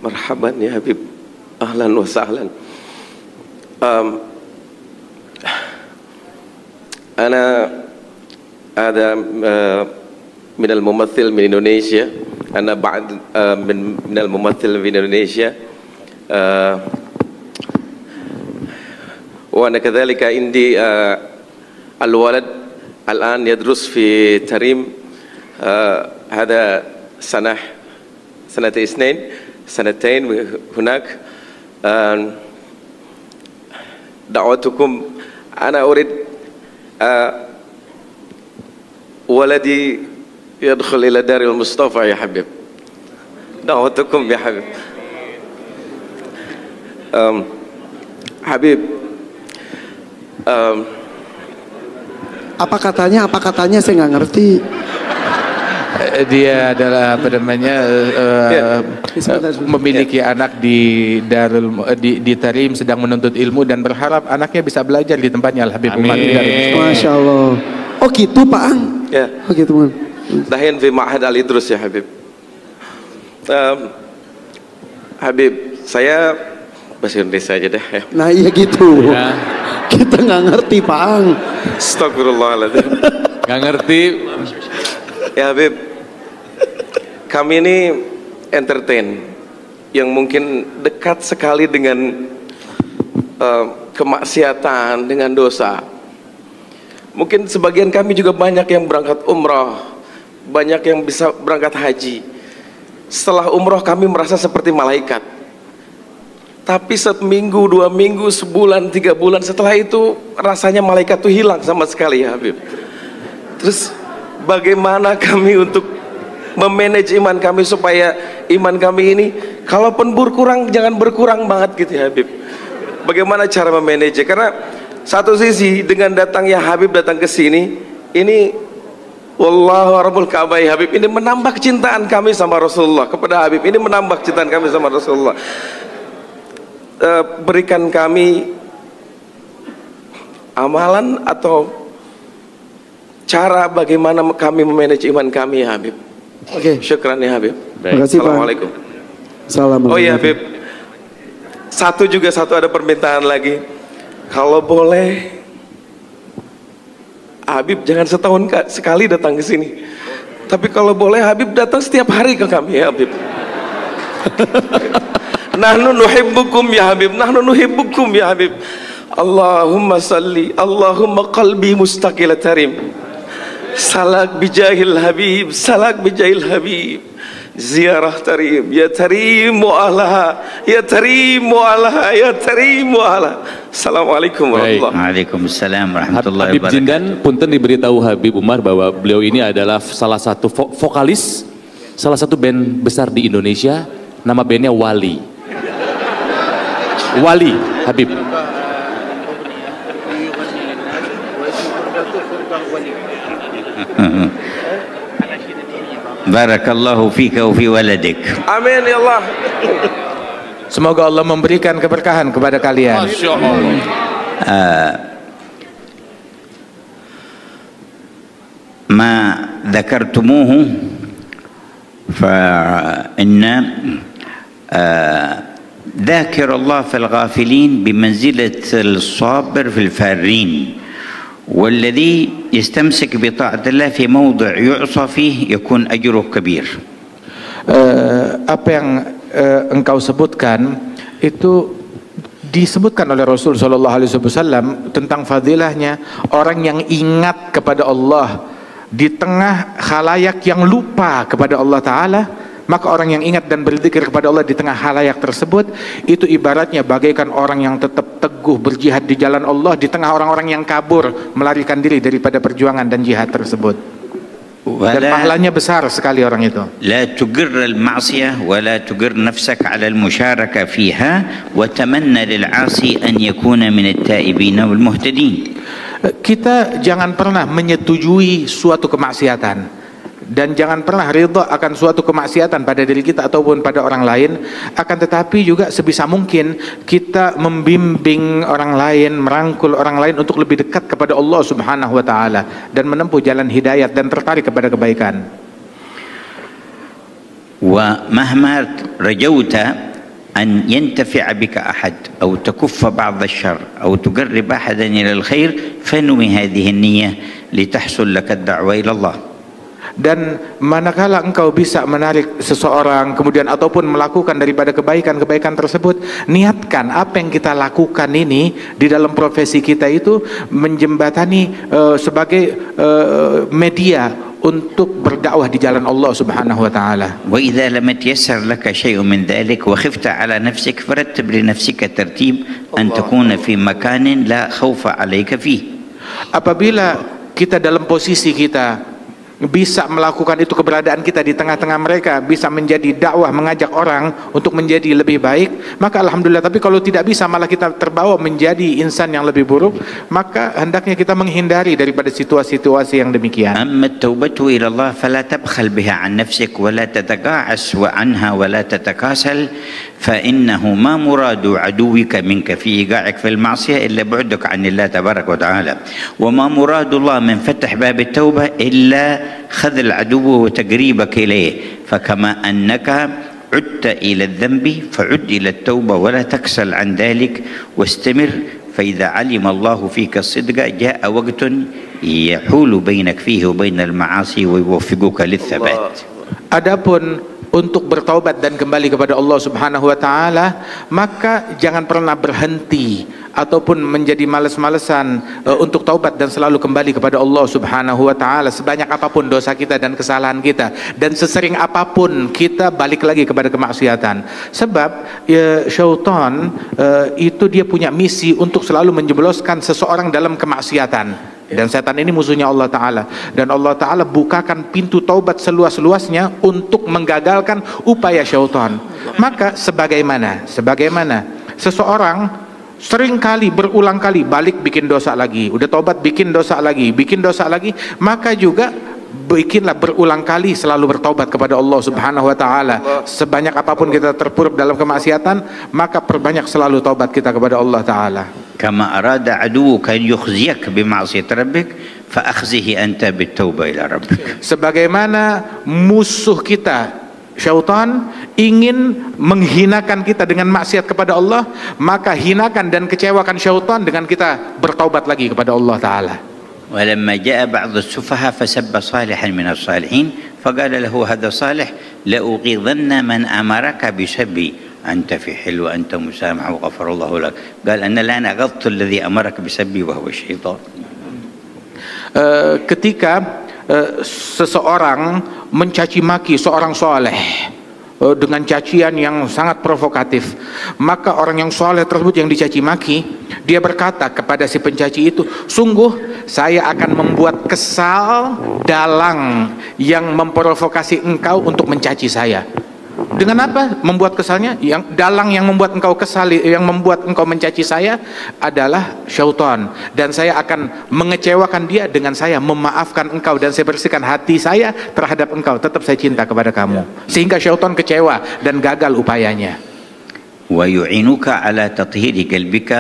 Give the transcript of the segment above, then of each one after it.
Marhaban ya Habib, ahlan wa sahlan. Ana ada min al-mumathil min Indonesia. Ana ba'd min al-mumathil min Indonesia. Wa ana kadhalika indi al-walad الآن يدرس في تريم هذا سنتين هناك. دعوتكم أنا أريد ولدي يدخل إلى دار المصطفى يا حبيب. دعوتكم يا حبيب. حبيب Apa katanya saya nggak ngerti. Dia adalah apa namanya memiliki anak di di Tarim, sedang menuntut ilmu dan berharap anaknya bisa belajar di tempatnya Al Habib Umar. Masya Allah. Oh gitu Pak Ang. Ya. Oh gitu man. Dahin fi Ma'had Al-Idrus ya Habib. Habib, saya bahasa Indonesia aja deh ya. Nah iya gitu. Ya. Kita nggak ngerti Pak Ang. Astagfirullahaladzim. Nggak ngerti. Ya Habib, kami ini entertain yang mungkin dekat sekali dengan kemaksiatan, dengan dosa. Mungkin sebagian kami juga banyak yang berangkat umrah, banyak yang bisa berangkat haji. Setelah umrah kami merasa seperti malaikat. Tapi seminggu, 2 minggu, sebulan, 3 bulan setelah itu rasanya malaikat itu hilang sama sekali ya Habib. Terus bagaimana kami untuk memanage iman kami supaya iman kami ini kalaupun berkurang jangan berkurang banget gitu ya Habib. Bagaimana cara memanage? Karena satu sisi dengan datangnya Habib datang ke sini ini wallahu rabbul Ka'bah ya Habib, ini menambah kecintaan kami sama Rasulullah kepada Habib, ini menambah kecintaan kami sama Rasulullah. Berikan kami amalan atau cara bagaimana kami memanage iman kami ya Habib. Oke. Syukran ya Habib. Terima kasih, Assalamualaikum. Assalamualaikum. Oh ya Habib, satu ada permintaan lagi. Kalau boleh Habib jangan setahun sekali datang ke sini. Tapi kalau boleh Habib datang setiap hari ke kami ya Habib. Nahnu nuhibbukum ya Habib, nahnu nuhibbukum ya Habib. Allahumma salli, Allahumma qalbi mustaqil tarim. Salak bijahil Habib, salak bijahil Habib. Ziarah tarim, ya tarim mu'alaha, ya tarim mu'alaha, ya tarim mu'alaha. Assalamualaikum warahmatullahi wabarakatuh. Waalaikumsalam warahmatullahi Habib wabarakatuh. Jindan, punten diberitahu Habib Umar bahwa beliau ini adalah salah satu vokalis, salah satu band besar di Indonesia. Nama bandnya Wali. Wali Habib. Barakallahu fika wa fi waladik. Amin ya Allah. Semoga Allah memberikan keberkahan kepada kalian. Masya Allah. ما ذكرتموه فإن ذاكر الله في الغافلين بمنزلة الصابر في الفارين، والذي يستمسك بطاعة الله في موضع يعصى فيه يكون أجره كبير. Apa yang engkau sebutkan itu disebutkan oleh Rasul Shallallahu Alaihi Wasallam tentang fadilahnya orang yang ingat kepada Allah di tengah khalayak yang lupa kepada Allah Ta'ala. Maka orang yang ingat dan berzikir kepada Allah di tengah halayak tersebut itu ibaratnya bagaikan orang yang tetap teguh berjihad di jalan Allah di tengah orang-orang yang kabur melarikan diri daripada perjuangan dan jihad tersebut. Dan pahalanya besar sekali orang itu. لا تجر المعصية ولا تجر نفسك على المشاركة فيها وتمنى للعاصي أن يكون من التائبين والمهتدين. Kita jangan pernah menyetujui suatu kemaksiatan dan jangan pernah ridha akan suatu kemaksiatan pada diri kita ataupun pada orang lain. Akan tetapi juga sebisa mungkin kita membimbing orang lain, merangkul orang lain untuk lebih dekat kepada Allah Subhanahu wa Ta'ala dan menempuh jalan hidayat dan tertarik kepada kebaikan. ومهما رجوت أن ينتفع بك أحد أو تكف بعض الشر أو تقرب أحدا إلى الخير فانوي هذه النية لتحصل لك الدعوة إلى الله. Dan manakala engkau bisa menarik seseorang kemudian ataupun melakukan daripada kebaikan-kebaikan tersebut, niatkan apa yang kita lakukan ini di dalam profesi kita itu menjembatani sebagai media untuk berdakwah di jalan Allah Subhanahu wa taala. وإذا لم يتيسر لك شيء من ذلك وخفت على نفسك فرتب لنفسك ترتيب أن تكون في مكان لا خوف عليك فيه. Apabila kita dalam posisi kita bisa melakukan itu, keberadaan kita di tengah-tengah mereka bisa menjadi dakwah, mengajak orang untuk menjadi lebih baik, maka alhamdulillah. Tapi kalau tidak bisa, malah kita terbawa menjadi insan yang lebih buruk, maka hendaknya kita menghindari daripada situasi-situasi yang demikian. أما التوبة إلى الله فلا تبخل بها عن نفسك ولا تتقاعس عنها ولا تتكاسل، فإنه ما مراد عدوك منك في إيقاعك في المعصية إلا بعدك عن الله تبارك وتعالى، وما مراد الله من فتح باب التوبة إلا خذل عدوه وتقريبك إليه. فكما أنك عدت إلى الذنب فعد إلى التوبة ولا تكسل عن ذلك واستمر، فإذا علم الله فيك الصدق جاء وقت يحول بينك فيه وبين المعاصي ويوفقك للثبات. Adapun untuk bertaubat dan kembali kepada Allah Subhanahu wa taala, maka jangan pernah berhenti ataupun menjadi malas-malesan untuk taubat dan selalu kembali kepada Allah Subhanahu wa taala, sebanyak apapun dosa kita dan kesalahan kita, dan sesering apapun kita balik lagi kepada kemaksiatan. Sebab syaitan itu dia punya misi untuk selalu menjebloskan seseorang dalam kemaksiatan. Dan setan ini musuhnya Allah Ta'ala, dan Allah Ta'ala bukakan pintu taubat seluas-luasnya untuk menggagalkan upaya syaitan. Maka sebagaimana seseorang sering kali, berulang kali balik bikin dosa lagi, udah taubat bikin dosa lagi, maka juga bikinlah berulang kali selalu bertaubat kepada Allah Subhanahu wa taala. Sebanyak apapun kita terpuruk dalam kemaksiatan, maka perbanyak selalu taubat kita kepada Allah Ta'ala. كما أراد عدوك أن يخزيك بمعصية ربك فأخزه أنت بالتوبة إلى ربك. Sebagaimana musuh kita syaitan ingin menghinakan kita dengan maksiat kepada Allah, maka hinakan dan kecewakan syaitan dengan kita bertaubat lagi kepada Allah Ta'ala. ولما جاء بعض السفهاء فسب صالحا من الصالحين فقال له هذا صالح لأغيظن من أمرك بسبي أنت في حل وأنت مسامح وغفر الله لك. قال أنا الآن أغضت الذي أمرك بسبي وهو الشيطان. Ketika seseorang mencaci maki seorang soleh dengan cacian yang sangat provokatif, maka orang yang soleh tersebut yang dicaci maki, dia berkata kepada si pencaci itu, sungguh saya akan membuat kesal dalang yang memprovokasi engkau untuk mencaci saya. Dengan apa membuat kesalnya? Yang dalang yang membuat engkau kesal, yang membuat engkau mencaci saya adalah syaitan, dan saya akan mengecewakan dia dengan saya memaafkan engkau, dan saya bersihkan hati saya terhadap engkau, tetap saya cinta kepada kamu, sehingga syaitan kecewa dan gagal upayanya. ويعينك على تطهير قلبك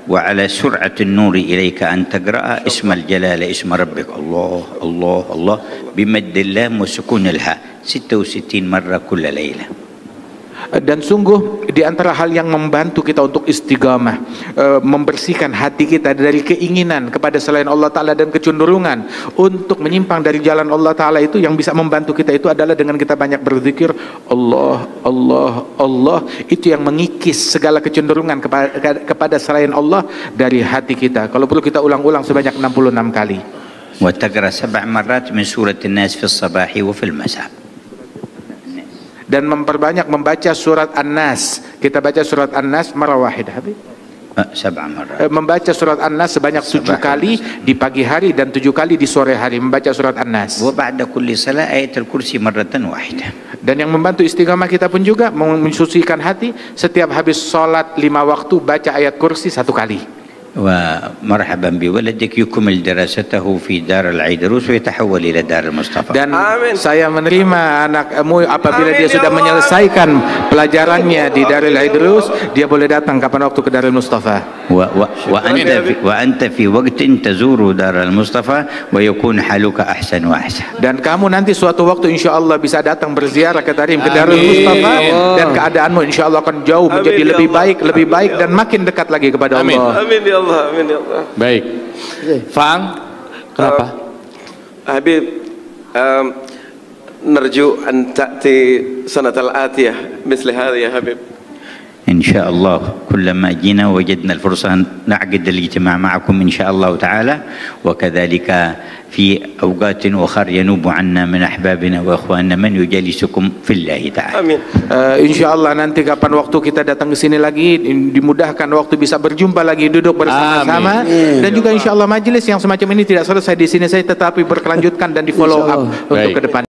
وعلى سرعة النور إليك أن تقرأ اسم الجلالة اسم ربك الله الله الله بمد اللام وسكون الهاء 66 مرة كل ليلة. Dan sungguh di antara hal yang membantu kita untuk istiqamah, membersihkan hati kita dari keinginan kepada selain Allah Ta'ala dan kecenderungan untuk menyimpang dari jalan Allah Ta'ala, itu yang bisa membantu kita itu adalah dengan kita banyak berzikir Allah, Allah, Allah. Itu yang mengikis segala kecenderungan kepada selain Allah dari hati kita. Kalau perlu kita ulang-ulang sebanyak 66 kali. وتقرأ 7 مرات من سورة الناس في الصباح وفي المساء. Dan memperbanyak membaca surat An-Nas. Kita baca surat An-Nas marah wahidah, Habib. 7 مرات. Membaca surat An-Nas sebanyak 7 kali di pagi hari dan 7 kali di sore hari membaca surat An-Nas. وبعد كل صلاة آية الكرسي مرة واحدة. Dan yang membantu istiqamah kita pun juga mensucikan hati, setiap habis sholat 5 waktu baca ayat kursi 1 kali. ومرحبا بولدك يكمل دراسته في دار العيدروس ويتحول إلى دار المصطفى. Dan Amin. saya menerima anakmu apabila Amin, dia ya sudah Allah. menyelesaikan pelajarannya di Darul Idrus, dia boleh datang kapan waktu ke Darul Mustafa. وأنت في وقت تزور دار المصطفى ويكون حالك أحسن وأحسن. Dan kamu nanti suatu waktu insya Allah bisa datang berziarah ke Tarim ke Darul Mustafa, dan keadaanmu insya Allah akan jauh menjadi Amin, ya lebih Allah. baik dan makin dekat lagi kepada Amin. Allah. Amin ya Allah, amin ya Allah. Baik. Fang, kenapa? Habib, نرجو أن تأتي سنة الآتية مثل هذه يا حبيب. إن شاء الله كلما جينا وجدنا الفرصة نعقد الاجتماع معكم إن شاء الله تعالى، وكذلك في أوقات أخرى ينوب عنا من أحبابنا وأخواننا من يجالسكم في الله تعالى. Amin. Insya Allah nanti kapan waktu kita datang ke sini lagi, dimudahkan waktu bisa berjumpa lagi, duduk bersama-sama, dan juga insya Allah majelis yang semacam ini tidak selesai di sini saya, tetapi berkelanjutkan dan di follow up untuk Baik. ke depan.